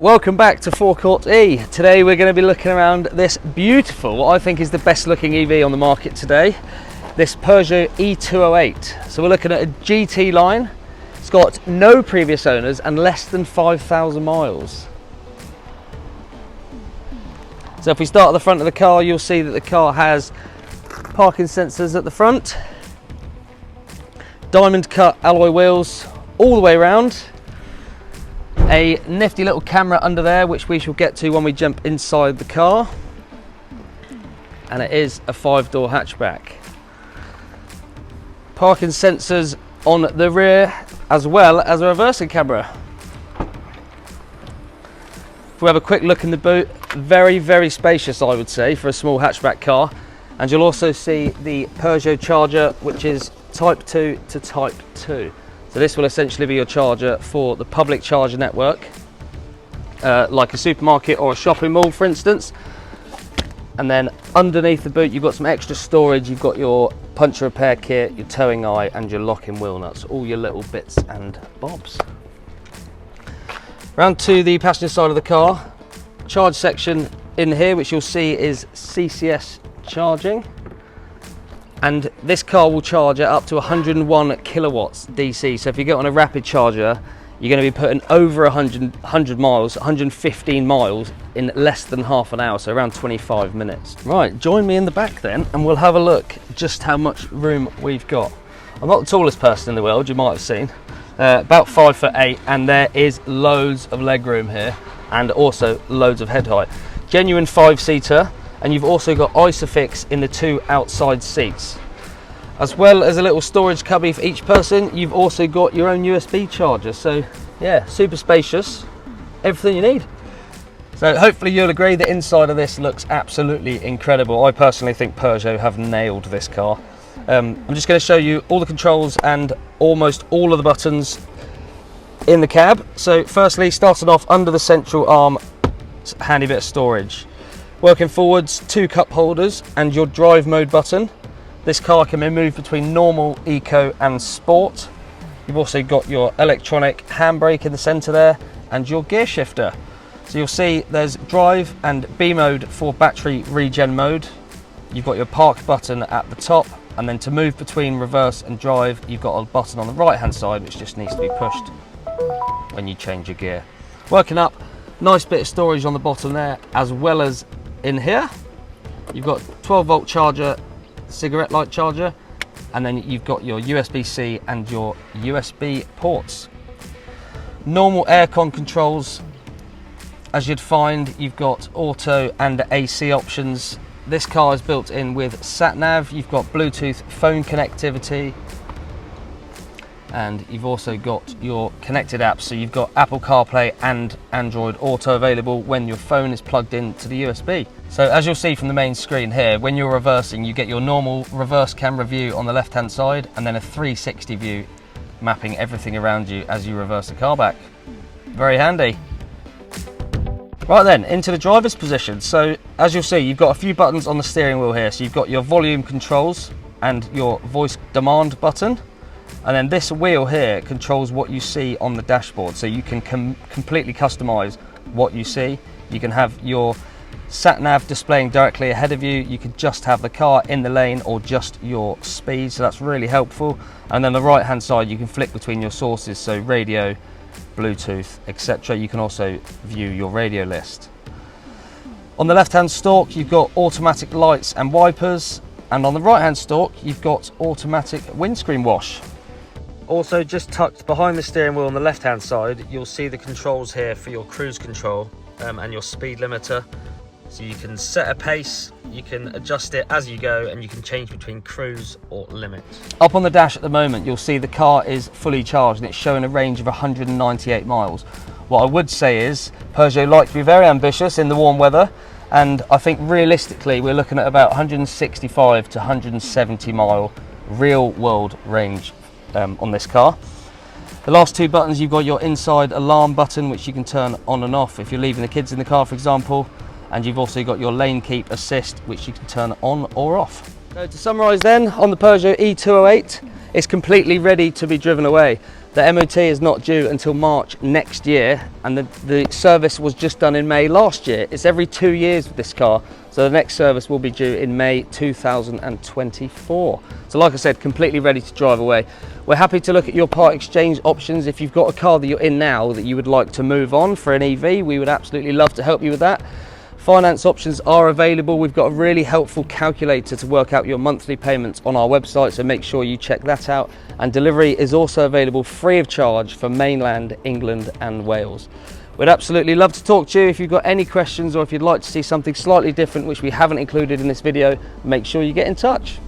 Welcome back to Forecourt E. Today we're going to be looking around this beautiful, what I think is the best looking EV on the market today, this Peugeot e-208. So we're looking at a GT line. It's got no previous owners and less than 5,000 miles. So if we start at the front of the car, you'll see that the car has parking sensors at the front, diamond cut alloy wheels all the way around, a nifty little camera under there which we shall get to when we jump inside the car, and it is a 5-door hatchback. Parking sensors on the rear as well as a reversing camera. If we have a quick look in the boot, very spacious I would say for a small hatchback car, and you'll also see the Peugeot charger which is Type 2 to Type 2. So this will essentially be your charger for the public charger network, like a supermarket or a shopping mall for instance. And then underneath the boot you've got some extra storage. You've got your puncture repair kit, your towing eye and your locking wheel nuts, all your little bits and bobs. Round to the passenger side of the car, charge section in here which you'll see is CCS charging. And this car will charge at up to 101 kilowatts DC. So if you get on a rapid charger, you're going to be putting over 100 miles, 115 miles in less than half an hour, so around 25 minutes. Right, join me in the back then and we'll have a look just how much room we've got. I'm not the tallest person in the world, you might have seen. About 5'8", and there is loads of leg room here and also loads of head height. Genuine 5-seater. And you've also got Isofix in the 2 outside seats. As well as a little storage cubby for each person, you've also got your own USB charger. So yeah, super spacious, everything you need. So hopefully you'll agree the inside of this looks absolutely incredible. I personally think Peugeot have nailed this car. I'm just going to show you all the controls and almost all of the buttons in the cab. So firstly, starting off under the central arm, it's a handy bit of storage. Working forwards, 2 cup holders and your drive mode button. This car can be moved between normal, eco and sport. You've also got your electronic handbrake in the centre there and your gear shifter. So you'll see there's drive and B mode for battery regen mode. You've got your park button at the top, and then to move between reverse and drive you've got a button on the right hand side which just needs to be pushed when you change your gear. Working up, nice bit of storage on the bottom there, as well as in here you've got 12-volt charger, cigarette light charger, and then you've got your USB-C and your USB ports. Normal aircon controls, as you'd find, you've got auto and AC options. This car is built in with sat nav. You've got Bluetooth phone connectivity, and you've also got your connected apps. So you've got Apple CarPlay and Android Auto available when your phone is plugged in to the USB. So as you'll see from the main screen here, when you're reversing, you get your normal reverse camera view on the left hand side and then a 360 view mapping everything around you as you reverse the car back. Very handy. Right then, into the driver's position. So as you'll see, you've got a few buttons on the steering wheel here. So you've got your volume controls and your voice demand button. And then this wheel here controls what you see on the dashboard, so you can completely customize what you see. You can have your sat nav displaying directly ahead of you. You could just have the car in the lane or just your speed, so that's really helpful. And then the right hand side you can flick between your sources, so radio, Bluetooth, etc. You can also view your radio list. On the left hand stalk you've got automatic lights and wipers, and on the right hand stalk you've got automatic windscreen wash. Also, just tucked behind the steering wheel on the left hand side, you'll see the controls here for your cruise control and your speed limiter. So you can set a pace, you can adjust it as you go, and you can change between cruise or limit. Up on the dash at the moment, you'll see the car is fully charged and it's showing a range of 198 miles. What I would say is Peugeot like to be very ambitious in the warm weather, and I think realistically we're looking at about 165 to 170 mile real world range on this car. The last 2 buttons, you've got your inside alarm button which you can turn on and off if you're leaving the kids in the car, for example, and you've also got your lane keep assist which you can turn on or off. So to summarise then, on the Peugeot e-208, It's completely ready to be driven away. The MOT is not due until March next year, and the service was just done in May last year. It's every 2 years with this car, so the next service will be due in May 2024. So like I said, completely ready to drive away. We're happy to look at your part exchange options. If you've got a car that you're in now that you would like to move on for an EV, we would absolutely love to help you with that. Finance options are available. We've got a really helpful calculator to work out your monthly payments on our website, so make sure you check that out. And delivery is also available free of charge for mainland England and Wales. We'd absolutely love to talk to you. If you've got any questions or if you'd like to see something slightly different which we haven't included in this video, make sure you get in touch.